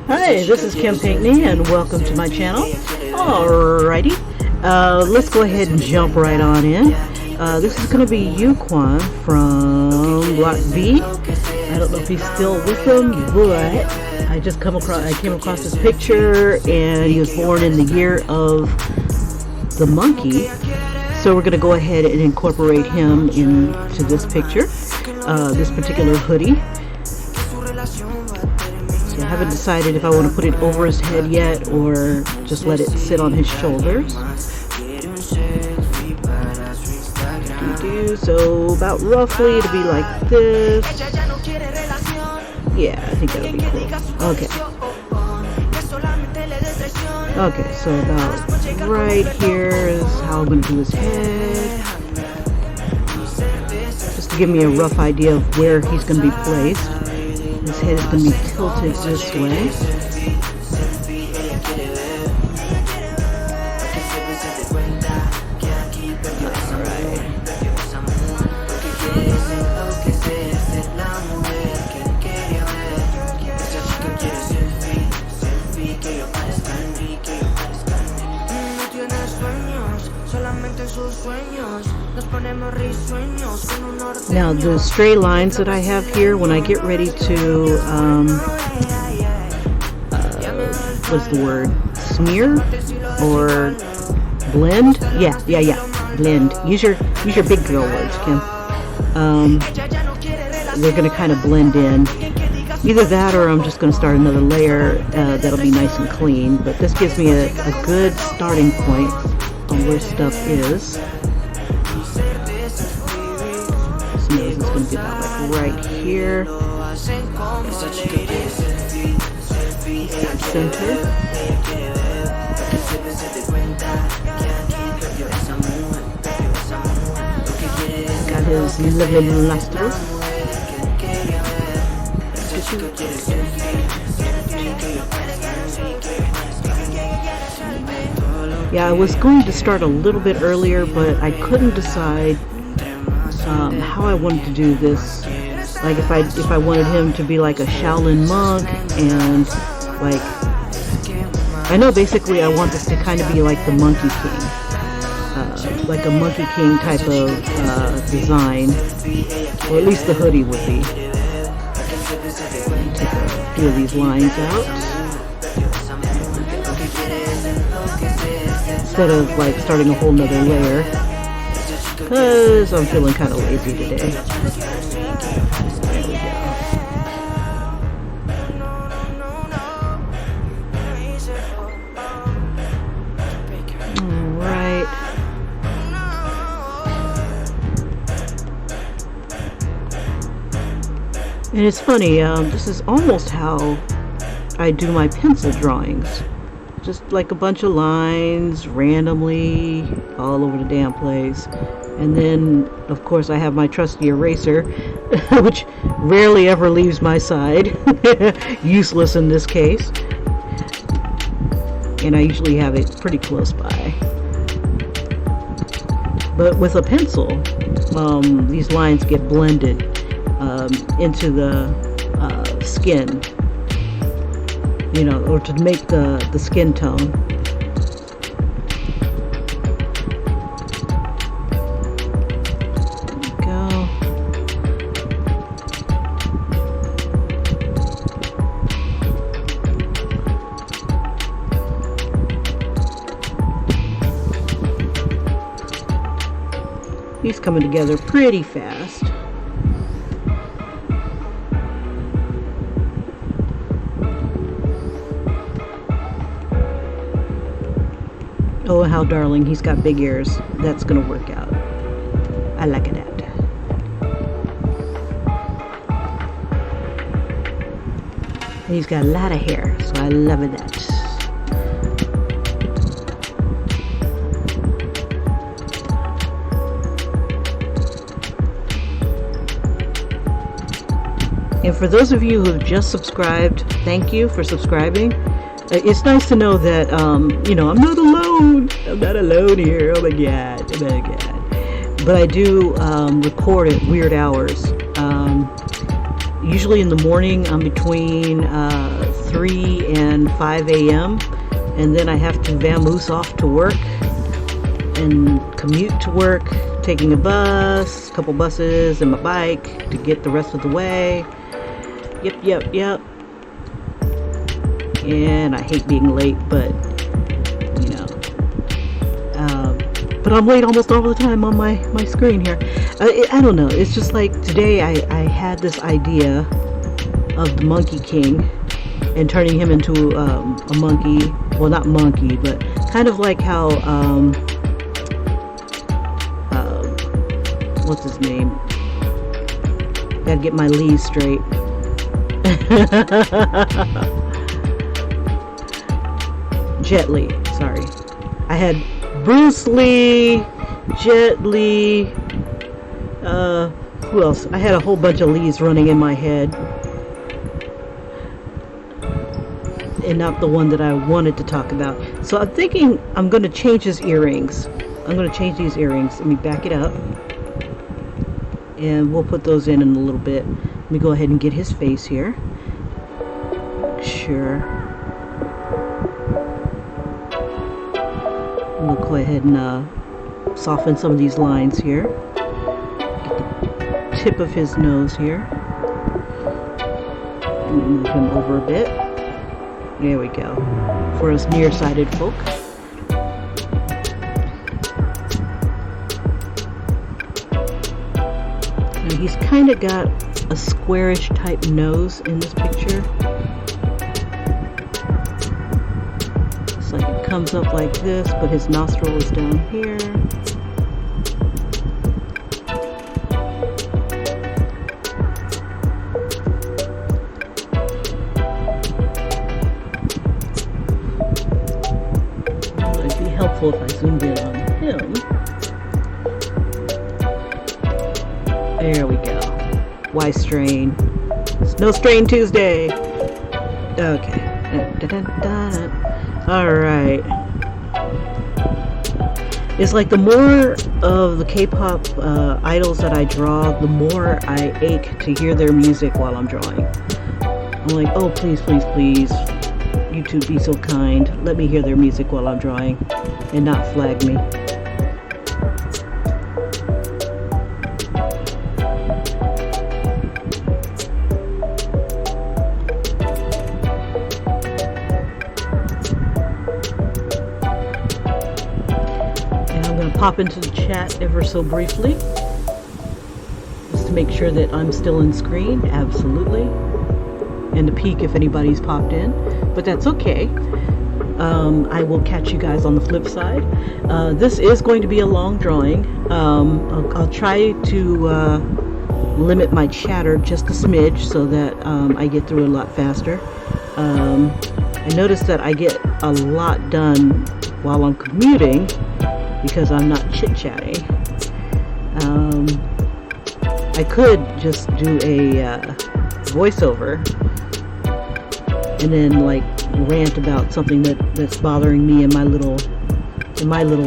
Hi, this is Kim Pinkney and welcome to my channel. Alrighty, let's go ahead and jump right on in. This is going to be U-Kwon from Block B. I don't know if he's still with them, but I came across his picture and he was born in the year of the monkey. So we're going to go ahead and incorporate him into this picture, this particular hoodie. So I haven't decided if I want to put it over his head yet or just let it sit on his shoulders. So about roughly to be like this. Yeah, I think that'll be cool. Okay, so about right here is how I'm going to do his head. Just to give me a rough idea of where he's going to be placed. His head is going to be tilted this way. Now the stray lines that I have here, when I get ready to, what's the word? Smear or blend? Yeah, blend. Use your big girl words, Kim. They're going to kind of blend in. Either that or I'm just going to start another layer that'll be nice and clean. But this gives me a good starting point on where stuff is. This nose is going to be about like right here. Center. Got his lovely nostrils. Yeah, I was going to start a little bit earlier, but I couldn't decide how I wanted to do this. Like if I wanted him to be like a Shaolin monk, and like I know basically I want this to kind of be like the Monkey King, like a Monkey King type of design, or at least the hoodie would be. Take a few of these lines out. Instead of like starting a whole nother layer, because I'm feeling kind of lazy today. There we go. Alright. And it's funny, this is almost how I do my pencil drawings. Just like a bunch of lines randomly all over the damn place. And then of course I have my trusty eraser which rarely ever leaves my side. Useless in this case. And I usually have it pretty close by. But with a pencil, these lines get blended into the skin. You know, or to make the skin tone. There we go. He's coming together pretty fast. Oh, how darling, he's got big ears. That's gonna work out. I like that. And he's got a lot of hair, so I love that. And for those of you who have just subscribed, thank you for subscribing. It's nice to know that, you know, I'm not alone. I'm not alone here. Oh my God. Oh my God. But I do record at weird hours. Usually in the morning, I'm between 3 and 5 a.m. and then I have to vamoose off to work and commute to work, taking a bus, a couple buses, and my bike to get the rest of the way. Yep. And I hate being late, but you know, but I'm late almost all the time on my screen here. I don't know, it's just like today I had this idea of the Monkey King and turning him into a monkey. Well, not monkey, but kind of like how what's his name? Gotta get my Lee's straight. Jet Li, sorry. I had Bruce Lee, Jet Li, who else? I had a whole bunch of Lees running in my head. And not the one that I wanted to talk about. So I'm thinking I'm going to change his earrings. I'm going to change these earrings. Let me back it up. And we'll put those in a little bit. Let me go ahead and get his face here. Sure. We'll go ahead and soften some of these lines here. Get the tip of his nose here. Move him over a bit. There we go. For us nearsighted folk. Now he's kind of got a squarish type nose in this picture. It's like it comes up like this, but his nostril is down here. If I zoomed in on him. There we go. Why strain? It's no strain Tuesday. Okay. Alright. It's like the more of the K-pop idols that I draw, the more I ache to hear their music while I'm drawing. I'm like, oh please, please, please, YouTube, be so kind. Let me hear their music while I'm drawing and not flag me. And I'm going to pop into the chat ever so briefly just to make sure that I'm still in screen. Absolutely. And to peek if anybody's popped in, but that's okay. I will catch you guys on the flip side. This is going to be a long drawing. I'll try to limit my chatter just a smidge so that I get through a lot faster. I noticed that I get a lot done while I'm commuting because I'm not chit-chatting. I could just do a voiceover and then like rant about something that's bothering me in my little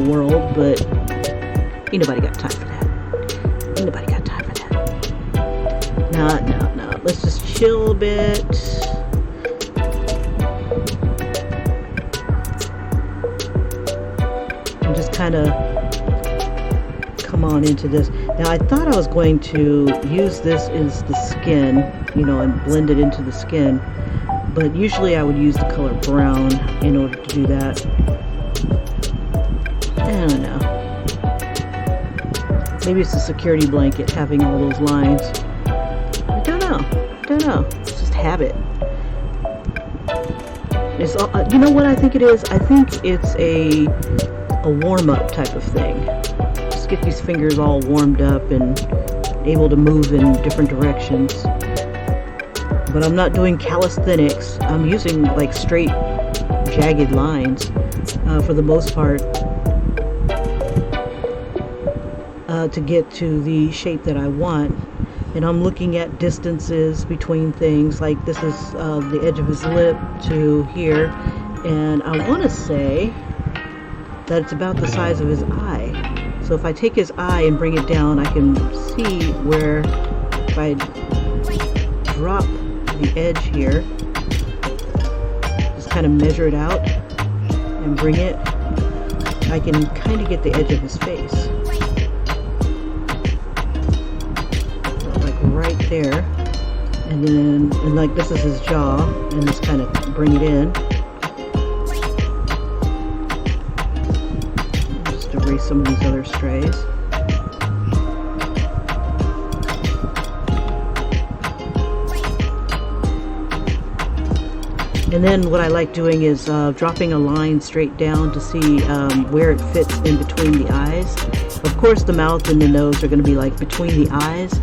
world, but ain't nobody got time for that. Ain't nobody got time for that. No. Let's just chill a bit. And just kind of come on into this. Now I thought I was going to use this as the skin, and blend it into the skin. But usually I would use the color brown in order to do that. I don't know. Maybe it's a security blanket having all those lines. I don't know. It's just habit. It's all, you know what I think it is? I think it's a warm-up type of thing. Just get these fingers all warmed up and able to move in different directions. But I'm not doing calisthenics. I'm using like straight, jagged lines for the most part to get to the shape that I want. And I'm looking at distances between things. Like this is the edge of his lip to here. And I want to say that it's about the size of his eye. So if I take his eye and bring it down, I can see where if I drop the edge here, kind of measure it out and bring it, I can kind of get the edge of his face. Like right there. And then, and like this is his jaw, and just kind of bring it in. Just erase some of these other strays. And then what I like doing is dropping a line straight down to see where it fits in between the eyes. Of course the mouth and the nose are going to be like between the eyes,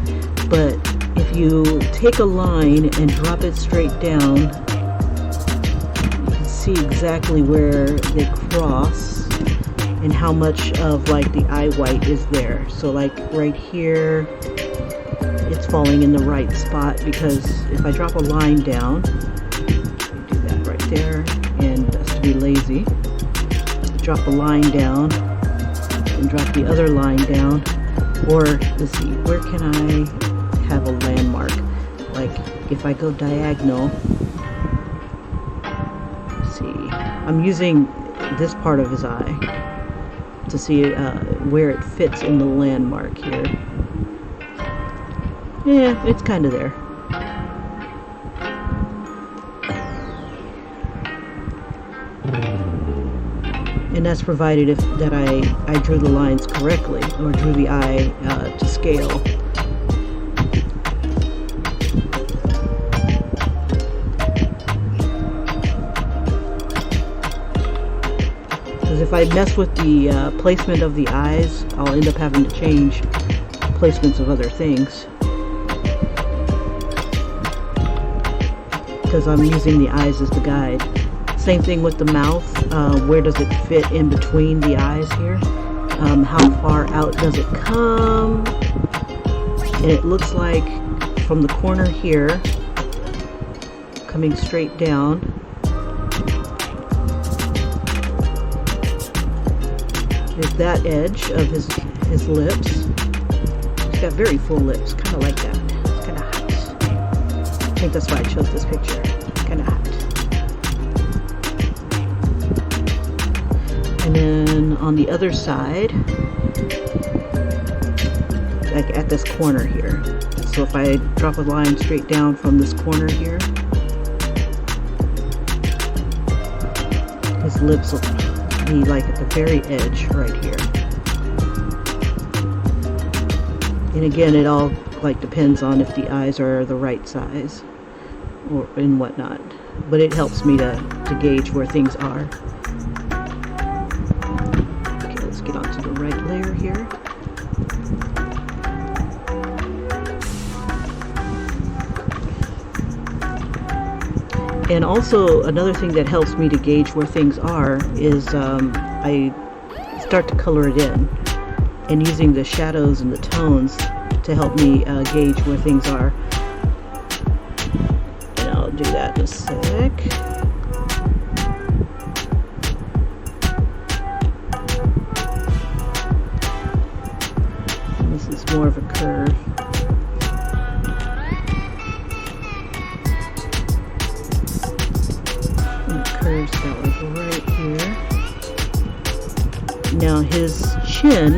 but if you take a line and drop it straight down, you can see exactly where they cross and how much of like the eye white is there. So like right here, it's falling in the right spot, because if I drop a line down, there, and just to be lazy, drop a line down and drop the other line down, or let's see, where can I have a landmark? Like if I go diagonal, let's see, I'm using this part of his eye to see where it fits in the landmark here. Yeah, it's kind of there. And that's provided if that I drew the lines correctly, or drew the eye to scale. Because if I mess with the placement of the eyes, I'll end up having to change placements of other things. Because I'm using the eyes as the guide. Same thing with the mouth. Where does it fit in between the eyes here? How far out does it come? And it looks like from the corner here, coming straight down, is that edge of his lips. He's got very full lips, kind of like that. It's kind of hot. I think that's why I chose this picture. Kind of hot. And then on the other side, like at this corner here. So if I drop a line straight down from this corner here, his lips will be like at the very edge right here. And again, it all like depends on if the eyes are the right size or and whatnot. But it helps me to gauge where things are. Get onto the right layer here. And also another thing that helps me to gauge where things are is I start to color it in, and using the shadows and the tones to help me gauge where things are. And I'll do that in a sec. More of a curve. And it curves that like right here. Now his chin,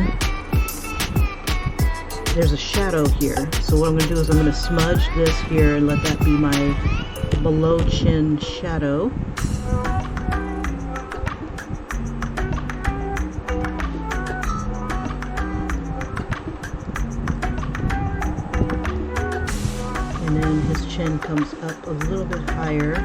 there's a shadow here. So what I'm going to do is I'm going to smudge this here and let that be my below chin shadow. And then his chin comes up a little bit higher.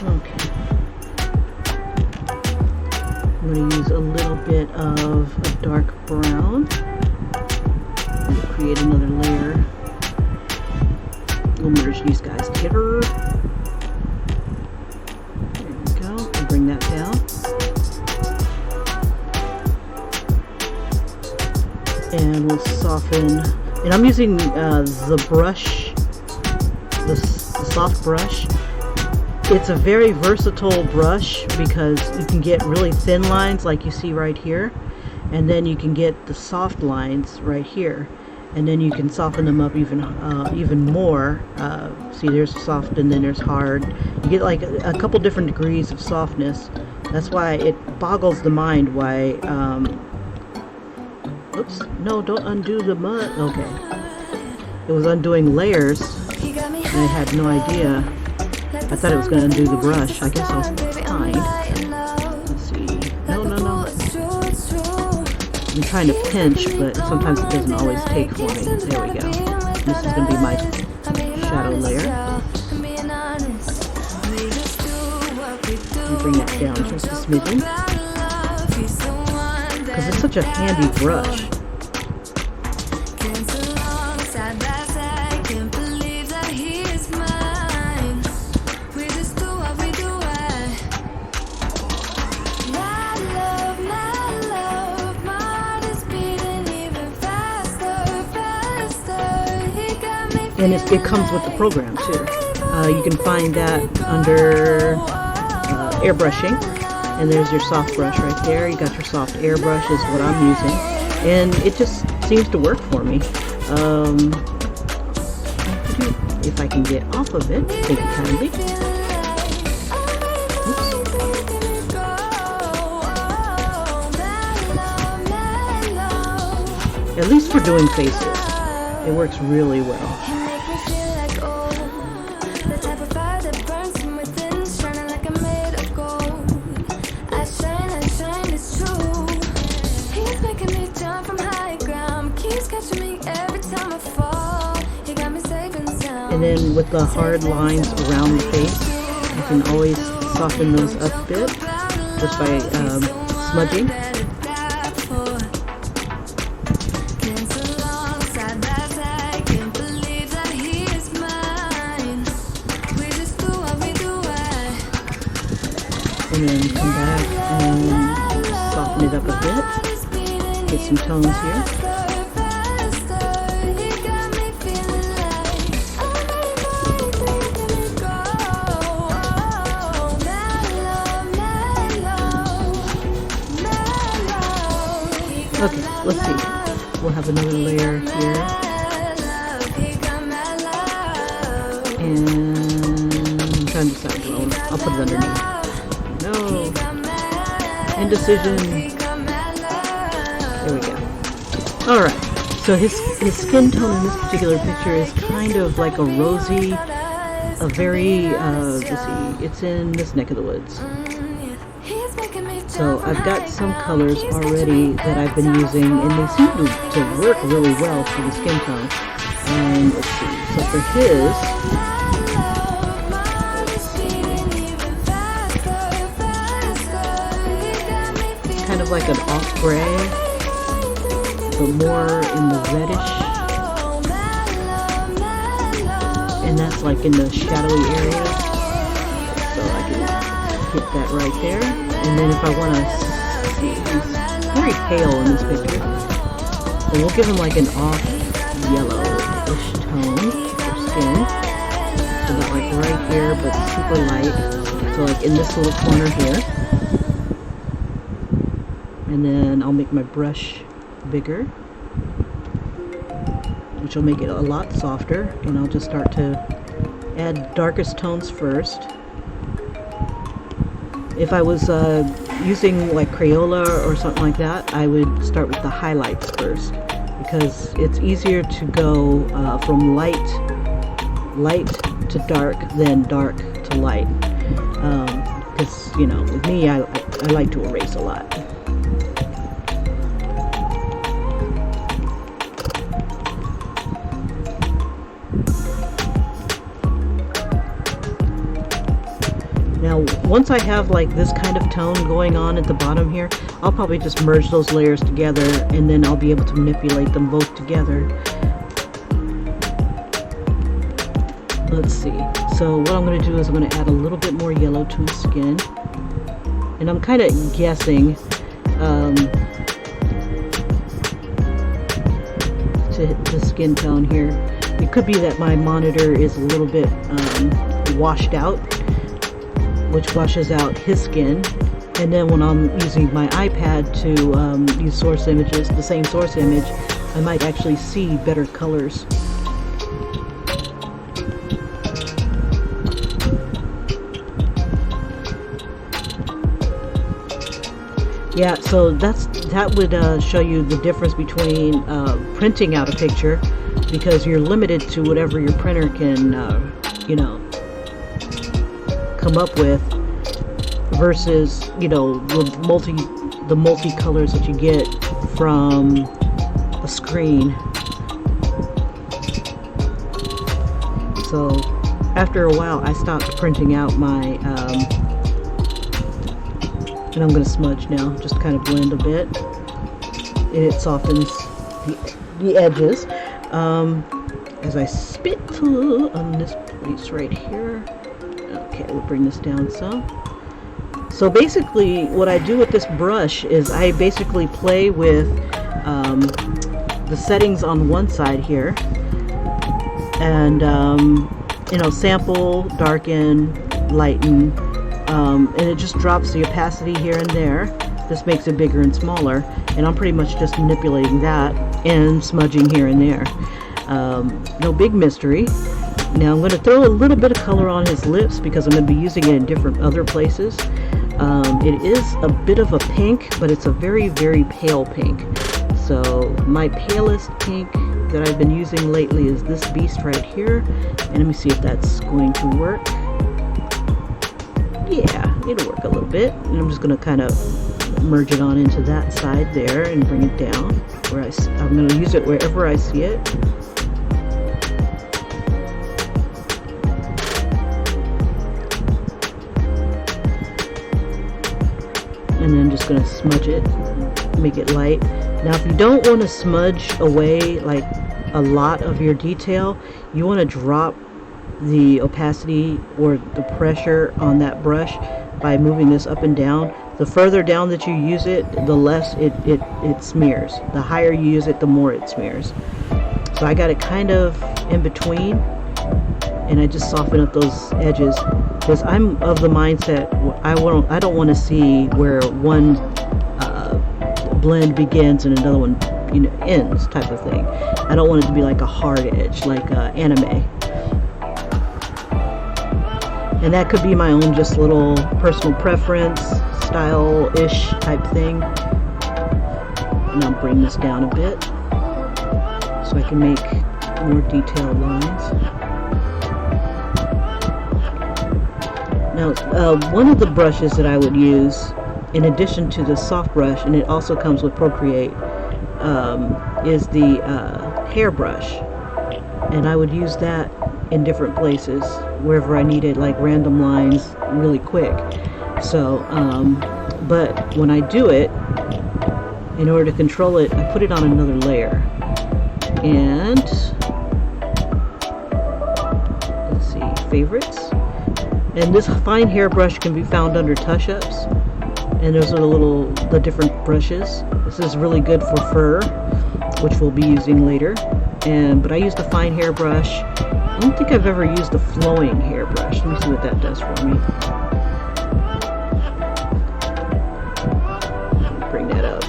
Okay. I'm going to use a little bit of a dark brown and create another layer. We'll merge these guys together. Bring that down. And we'll soften. And I'm using the brush, the soft brush, It's a very versatile brush because you can get really thin lines like you see right here, and then you can get the soft lines right here, and then you can soften them up even more. See, there's soft and then there's hard. You get like a couple different degrees of softness. That's why it boggles the mind why oops, no, don't undo the mud. Okay, it was undoing layers and I had no idea. I thought it was going to undo the brush. I guess I was behind. Let's see. No. I'm trying to pinch, but sometimes it doesn't always take for me. There we go. This is going to be my shadow layer. Let me bring that down just a smidgen, because it's such a handy brush. And it comes with the program too. You can find that under airbrushing, and there's your soft brush right there. You got your soft airbrush is what I'm using, and it just seems to work for me. If I can get off of it, take it kindly. Oops. At least for doing faces, it works really well. And then with the hard lines around the face, you can always soften those up a bit just by smudging. And then come back and soften it up a bit. Get some tones here. Okay, let's see. We'll have another layer here. And I'm trying to decide. I'll put it underneath. No. Indecision. There we go. Alright. So his skin tone in this particular picture is kind of like a rosy, a very, let's see, it's in this neck of the woods. So I've got some colors already that I've been using, and they seem to work really well for the skin tone. And let's see, so for his, it's kind of like an off gray, but more in the reddish. And that's like in the shadowy area. So I can hit that right there. And then if I want to see, he's very pale in this picture, so we'll give him like an off yellowish tone for skin. So not like right here, but super light. So like in this little corner here. And then I'll make my brush bigger, which will make it a lot softer. And I'll just start to add darkest tones first. If I was using like Crayola or something like that, I would start with the highlights first, because it's easier to go from light to dark than dark to light. Because, you know, with me, I like to erase a lot. Now, once I have like this kind of tone going on at the bottom here, I'll probably just merge those layers together, and then I'll be able to manipulate them both together. Let's see. So what I'm going to do is I'm going to add a little bit more yellow to his skin. And I'm kind of guessing to the skin tone here. It could be that my monitor is a little bit washed out. which washes out his skin. And then when I'm using my iPad to use source images, the same source image, I might actually see better colors. Yeah, so that would show you the difference between printing out a picture, because you're limited to whatever your printer can, you know, come up with, versus, you know, the multi colors that you get from a screen. So after a while, I stopped printing out my. And I'm going to smudge now, just kind of blend a bit, and it softens the edges. As I spit on this place right here. Okay, we'll bring this down some. So basically what I do with this brush is I basically play with the settings on one side here, and you know, sample, darken, lighten, and it just drops the opacity here and there. This makes it bigger and smaller, and I'm pretty much just manipulating that and smudging here and there. No big mystery. Now I'm going to throw a little bit of color on his lips because I'm going to be using it in different other places. It is a bit of a pink, but it's a very, very pale pink. So my palest pink that I've been using lately is this beast right here. And let me see if that's going to work. Yeah, it'll work a little bit. And I'm just going to kind of merge it on into that side there and bring it down. Where I'm going to use it wherever I see it. And then just going to smudge it, make it light. Now if you don't want to smudge away like a lot of your detail, you want to drop the opacity or the pressure on that brush by moving this up and down. The further down that you use it, the less it smears. The higher you use it, the more it smears. So I got it kind of in between, and I just soften up those edges because I'm of the mindset I don't want to see where one blend begins and another one, you know, ends, type of thing. I don't want it to be like a hard edge, like anime. And that could be my own just little personal preference, style-ish type thing. And I'll bring this down a bit so I can make more detailed lines. Now, one of the brushes that I would use, in addition to the soft brush, and it also comes with Procreate, is the hair brush. And I would use that in different places, wherever I needed like random lines really quick. So, but when I do it, in order to control it, I put it on another layer. And, let's see, favorites. And this fine hairbrush can be found under touch-ups. And those are the different brushes. This is really good for fur, which we'll be using later. But I used a fine hairbrush. I don't think I've ever used a flowing hairbrush. Let me see what that does for me. Bring that up.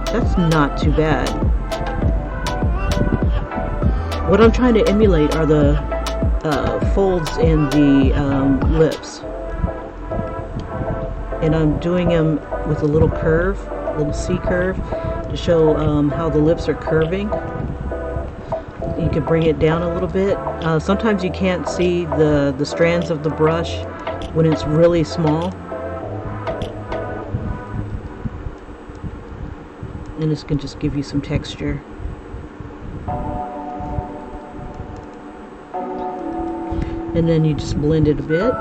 That's not too bad. What I'm trying to emulate are the folds in the lips. And I'm doing them with a little curve, a little C curve, to show how the lips are curving. You could bring it down a little bit. Sometimes you can't see the strands of the brush when it's really small. And this can just give you some texture. And then you just blend it a bit.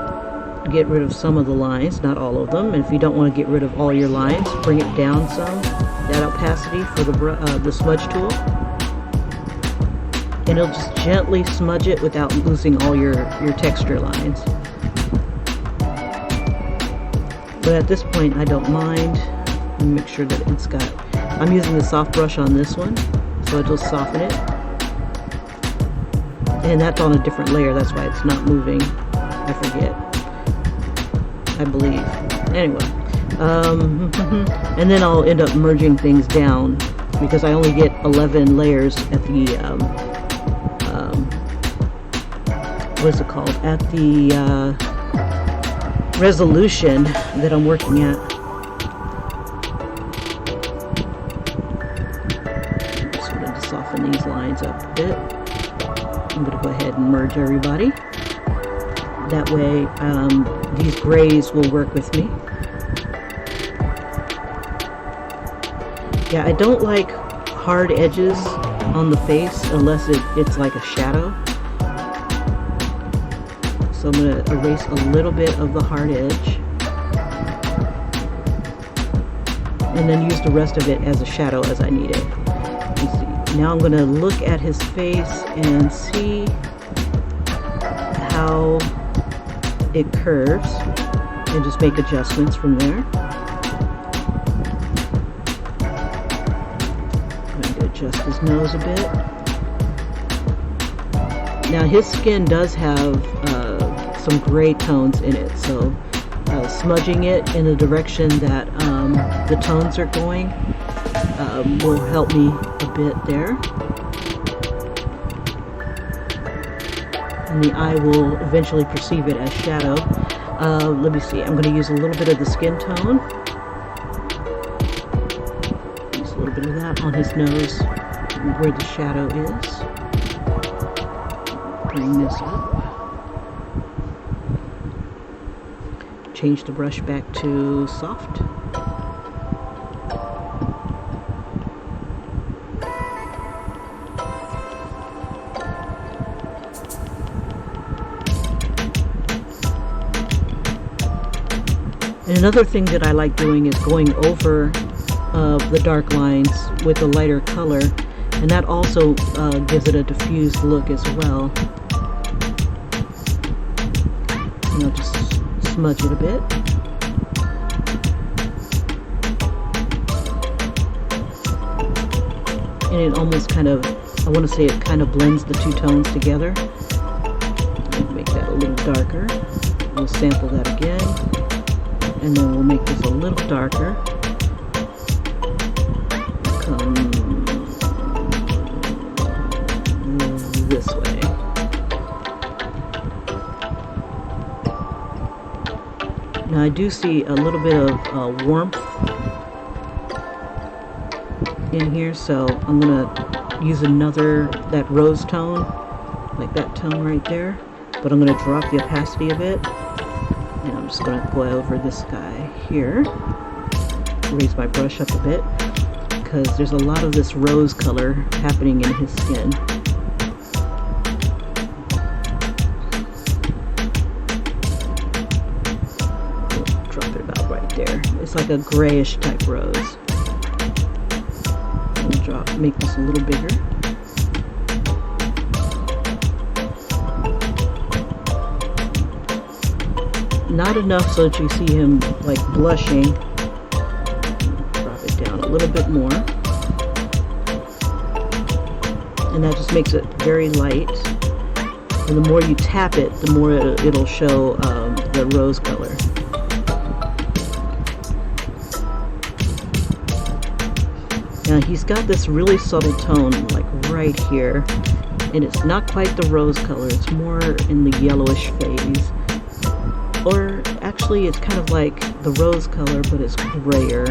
Get rid of some of the lines, not all of them. And if you don't want to get rid of all your lines, bring it down some, that opacity for the smudge tool. And it'll just gently smudge it without losing all your texture lines. But at this point, I don't mind. Let me make sure that it's got, I'm using the soft brush on this one, so I'll just soften it. And that's on a different layer, that's why it's not moving. I forget. I believe. Anyway, and then I'll end up merging things down because I only get 11 layers at the what is it called? At the resolution that I'm working at. Just going to soften these lines up a bit. I'm going to go ahead and merge everybody. That way, these grays will work with me. Yeah, I don't like hard edges on the face unless it's like a shadow. So I'm going to erase a little bit of the hard edge. And then use the rest of it as a shadow as I need it. Now I'm going to look at his face and see how it curves and just make adjustments from there. I'm going to adjust his nose a bit. Now his skin does have some gray tones in it, so smudging it in the direction that the tones are going will help me a bit there. And the eye will eventually perceive it as shadow. Let me see, I'm going to use a little bit of the skin tone. Use a little bit of that on his nose where the shadow is. Bring this up. Change the brush back to soft. And another thing that I like doing is going over the dark lines with a lighter color, and that also gives it a diffused look as well. And I'll just smudge it a bit. And it almost kind of, I want to say it kind of blends the two tones together. Make that a little darker. We'll sample that again. And then we'll make this a little darker. Come this way. Now I do see a little bit of warmth in here, so I'm gonna use that rose tone, like that tone right there, but I'm gonna drop the opacity a bit. And I'm just going to go over this guy here, raise my brush up a bit, because there's a lot of this rose color happening in his skin. Drop it about right there. It's like a grayish type rose. Make this a little bigger. Not enough so that you see him like blushing. Drop it down a little bit more. And that just makes it very light. And the more you tap it, the more it'll show the rose color. Now he's got this really subtle tone like right here. And it's not quite the rose color, it's more in the yellowish phase. Or actually it's kind of like the rose color, but it's grayer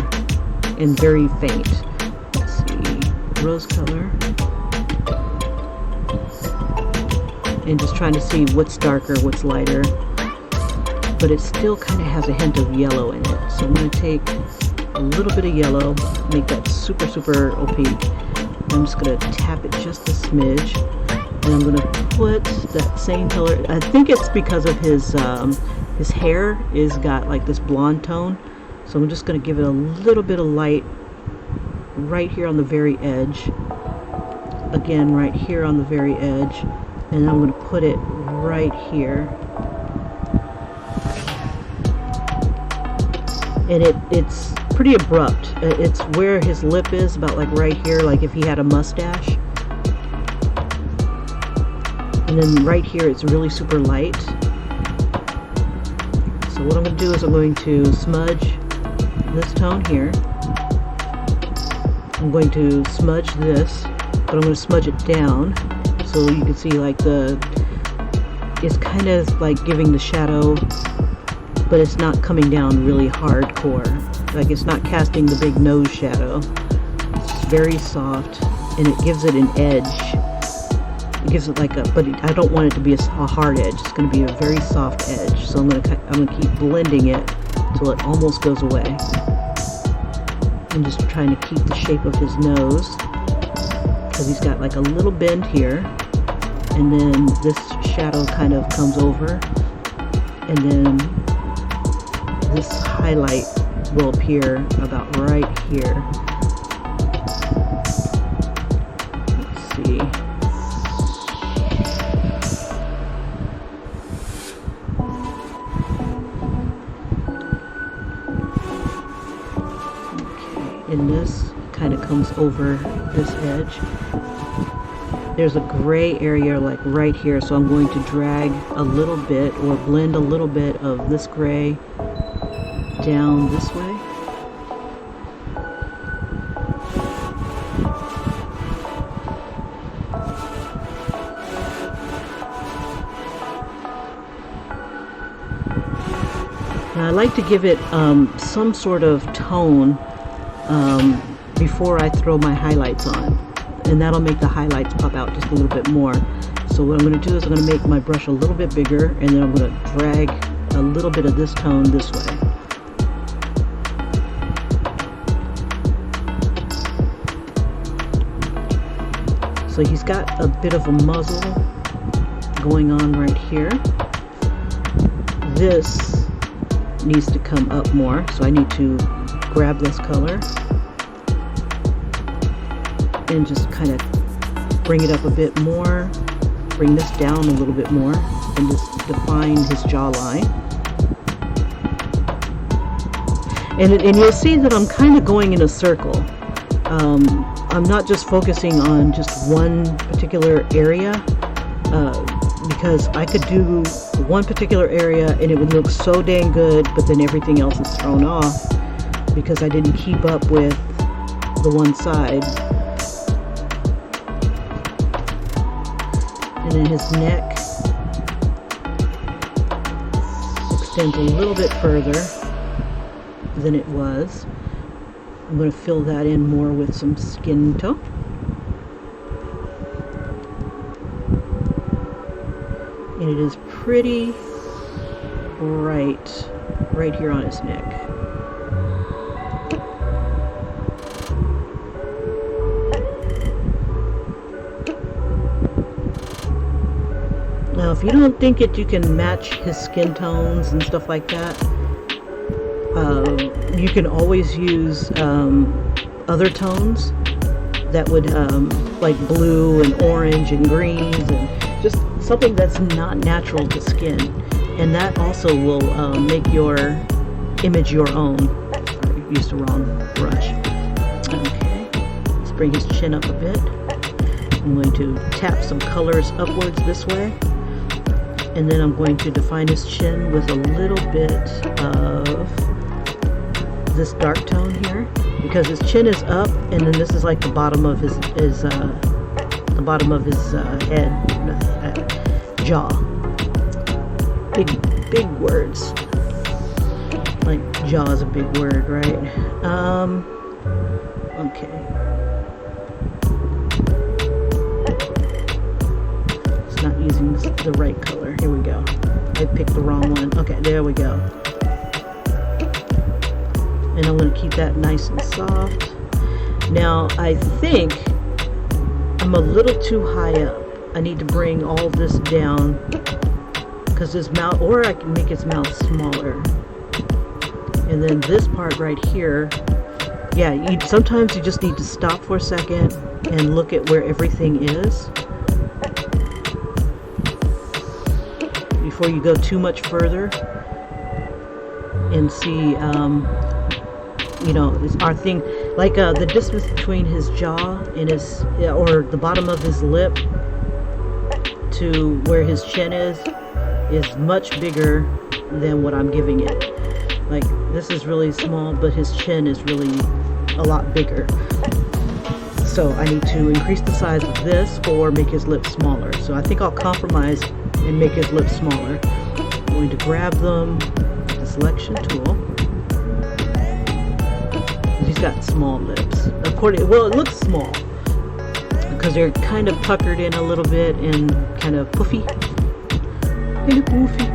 and very faint. Let's see, rose color. And just trying to see what's darker, what's lighter. But it still kind of has a hint of yellow in it. So I'm going to take a little bit of yellow, make that super, super opaque. I'm just going to tap it just a smidge. And I'm going to put that same color. I think it's because of his hair is got like this blonde tone, so I'm just going to give it a little bit of light right here on the very edge, again right here on the very edge, and I'm going to put it right here, and it's pretty abrupt. It's where his lip is, about like right here, like if he had a mustache, and then right here it's really super light. So So what I'm going to do is I'm going to smudge this tone here. I'm going to smudge this, but I'm going to smudge it down so you can see like it's kind of like giving the shadow, but it's not coming down really hardcore. Like it's not casting the big nose shadow. It's very soft and it gives it an edge. It gives it like but I don't want it to be a hard edge. It's going to be a very soft edge. So I'm going to keep blending it till it almost goes away. I'm just trying to keep the shape of his nose because he's got like a little bend here, and then this shadow kind of comes over, and then this highlight will appear about right here. Let's see. And this kind of comes over this edge. There's a gray area like right here, so I'm going to drag a little bit or blend a little bit of this gray down this way. Now I like to give it some sort of tone before I throw my highlights on, and that'll make the highlights pop out just a little bit more. So what I'm going to do is I'm going to make my brush a little bit bigger, and then I'm going to drag a little bit of this tone this way. So he's got a bit of a muzzle going on right here. This needs to come up more, so I need to grab this color and just kind of bring it up a bit more, bring this down a little bit more, and just define his jawline. And you'll see that I'm kind of going in a circle. I'm not just focusing on just one particular area, because I could do one particular area and it would look so dang good, but then everything else is thrown off because I didn't keep up with the one side. And then his neck extends a little bit further than it was. I'm going to fill that in more with some skin tone. And it is pretty bright right here on his neck. Now, if you don't think that you can match his skin tones and stuff like that, you can always use other tones that would, like blue and orange and greens, and just something that's not natural to skin. And that also will make your image your own. Sorry, I used the wrong brush. Okay, let's bring his chin up a bit. I'm going to tap some colors upwards this way. And then I'm going to define his chin with a little bit of this dark tone here, because his chin is up, and then this is like the bottom of his head, jaw. Big words. Like jaw is a big word, right? Okay. It's not using the right color. Here we go. I picked the wrong one. Okay, there we go. And I'm going to keep that nice and soft. Now, I think I'm a little too high up. I need to bring all this down, because his mouth, or I can make his mouth smaller. And then this part right here, yeah, sometimes you just need to stop for a second and look at where everything is before you go too much further and see, you know, our thing, like the distance between his jaw and his, or the bottom of his lip to where his chin is much bigger than what I'm giving it. Like, this is really small, but his chin is really a lot bigger. So I need to increase the size of this or make his lips smaller. So I think I'll compromise and make his lips smaller. I'm going to grab them with the selection tool. He's got small lips. Well, it looks small because they're kind of puckered in a little bit and kind of poofy. Kind of poofy.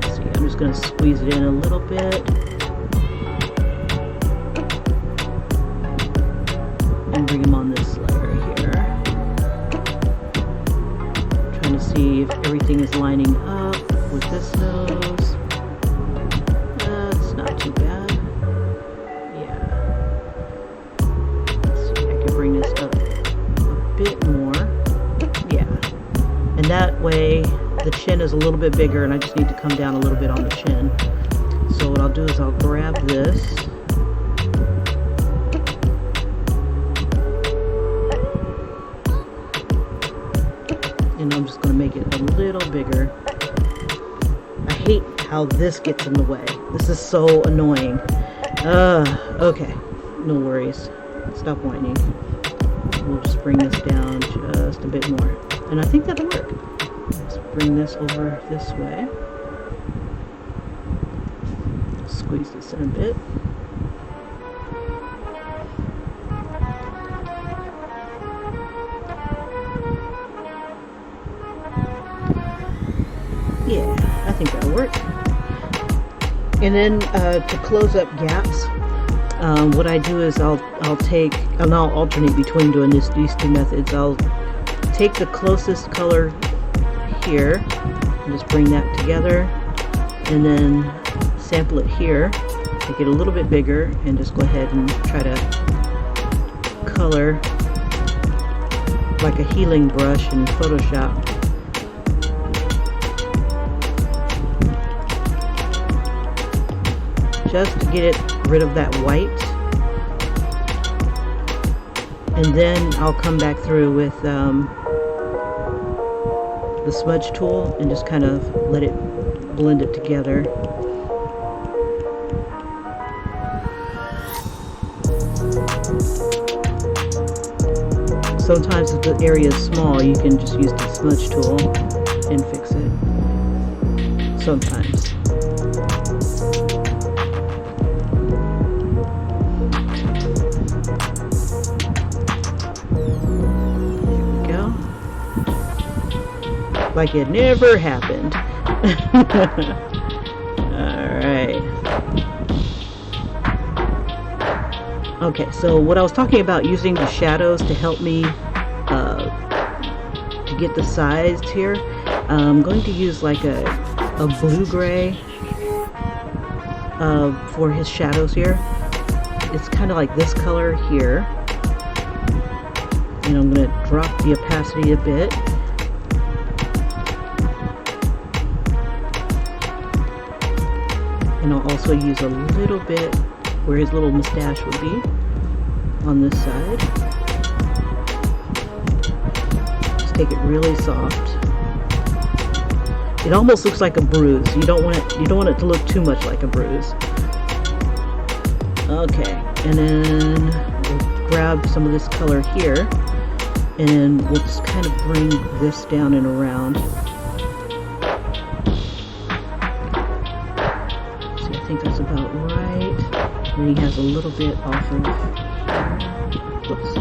Let's see, I'm just going to squeeze it in a little bit. And bring him on this slide right here. Trying to see if everything is lining up with this nose. That's not too bad. Yeah. Let's see, I can bring this up a bit more. Yeah. And that way the chin is a little bit bigger and I just need to come down a little bit on the chin. So what I'll do is I'll grab this. And I'm just going to make it a little bigger. I hate how this gets in the way. This is so annoying. Okay. No worries. Stop whining. We'll just bring this down just a bit more. And I think that'll work. Let's bring this over this way. Squeeze this in a bit. Yeah, I think that'll work. And then to close up gaps, what I do is I'll alternate between doing these two methods. I'll take the closest color here and just bring that together, and then sample it here, make it a little bit bigger, and just go ahead and try to color like a healing brush in Photoshop. Just to get rid of that white, and then I'll come back through with the smudge tool and just kind of let it blend it together. Sometimes if the area is small, you can just use the smudge tool and fix it. Sometimes. Like it never happened. Alright. Okay, so what I was talking about, using the shadows to help me to get the size here, I'm going to use like a blue-gray for his shadows here. It's kind of like this color here. And I'm going to drop the opacity a bit. And I'll also use a little bit where his little mustache would be on this side. Just take it really soft. It almost looks like a bruise. You don't want it to look too much like a bruise. Okay, and then we'll grab some of this color here, and we'll just kind of bring this down and around. I think that's about right. And he has a little bit off of, whoops.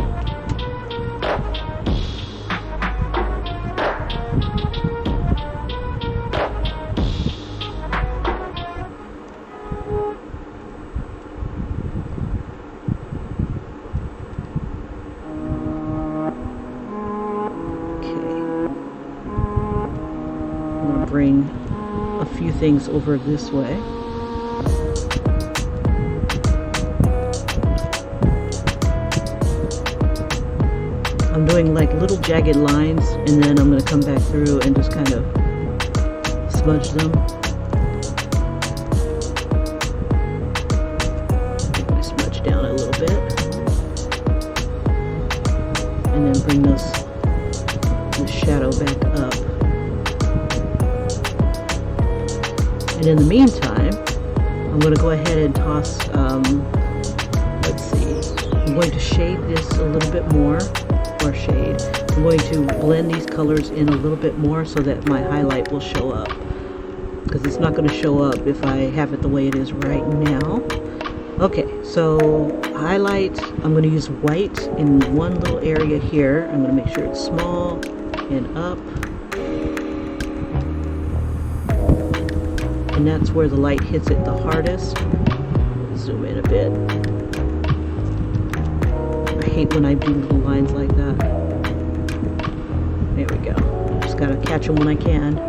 Okay. I'm going to bring a few things over this way. I'm doing like little jagged lines, and then I'm going to come back through and just kind of smudge them. I smudge down a little bit, and then bring this shadow back up. And in the meantime, I'm going to go ahead and toss, let's see, I'm going to shade this a little bit more, or shade. I'm going to blend these colors in a little bit more so that my highlight will show up, because it's not going to show up if I have it the way it is right now. Okay, so highlight, I'm going to use white in one little area here. I'm going to make sure it's small and up. And that's where the light hits it the hardest. Zoom in a bit. I hate when I do little lines like that. There we go. Just gotta catch them when I can.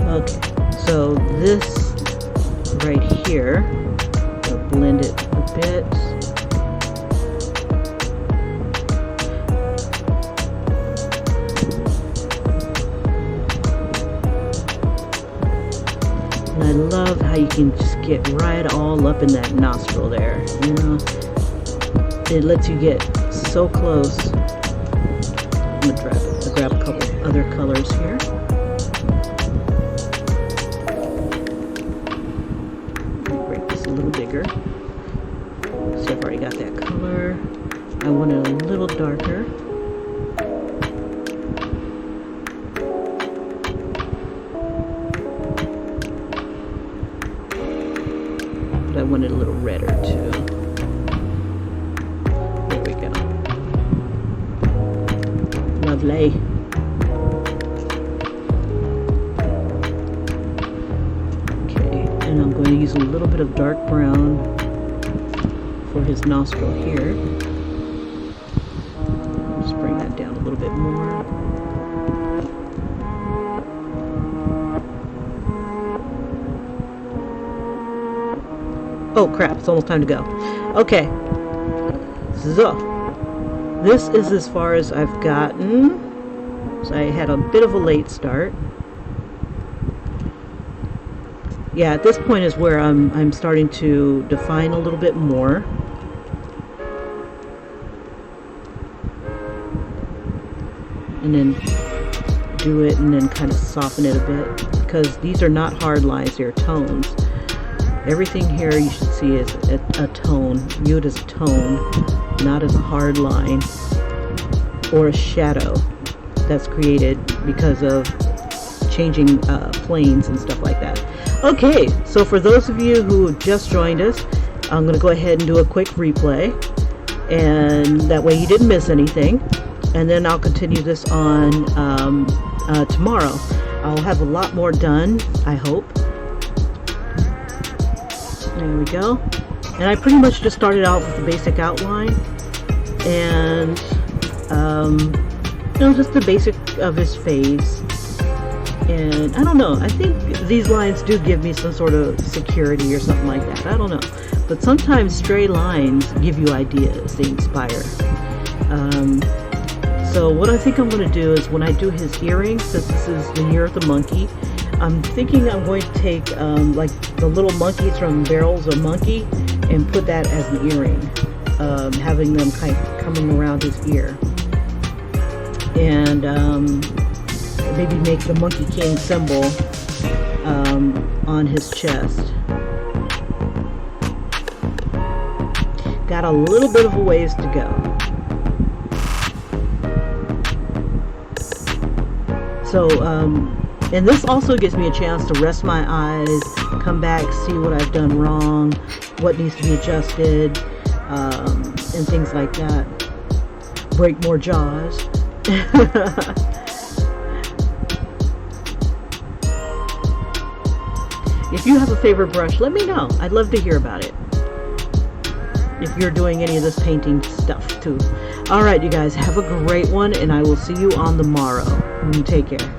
Okay, so this right here, blend it a bit. And I love how you can just get right all up in that nostril there. You know, it lets you get so close. I'm gonna grab a couple other colors here. So I've already got that color. I want it a little darker. But I want it a little redder too. There we go. Lovely. And I'm going to use a little bit of dark brown for his nostril here. Just bring that down a little bit more. Oh crap, it's almost time to go. Okay, so this is as far as I've gotten. So I had a bit of a late start. Yeah, at this point is where I'm starting to define a little bit more. And then do it and then kind of soften it a bit, because these are not hard lines, they're tones. Everything here you should see is a tone. View it as a tone, not as a hard line or a shadow that's created because of changing planes and stuff like that. Okay, so for those of you who just joined us, I'm going to go ahead and do a quick replay, and that way you didn't miss anything. And then I'll continue this on tomorrow. I'll have a lot more done, I hope. There we go. And I pretty much just started out with the basic outline, and you know, just the basic of his face. And I don't know, I think these lines do give me some sort of security or something like that. I don't know. But sometimes stray lines give you ideas, they inspire. So what I think I'm going to do is when I do his earrings, since this is the year of the monkey, I'm thinking I'm going to take like the little monkeys from Barrels of Monkey and put that as an earring, having them kind of coming around his ear. And maybe make the Monkey King symbol on his chest. Got a little bit of a ways to go. So, and this also gives me a chance to rest my eyes, come back, see what I've done wrong, what needs to be adjusted, and things like that. Break more jaws. If you have a favorite brush, let me know. I'd love to hear about it. If you're doing any of this painting stuff too. Alright, you guys, have a great one, and I will see you on the morrow. Take care.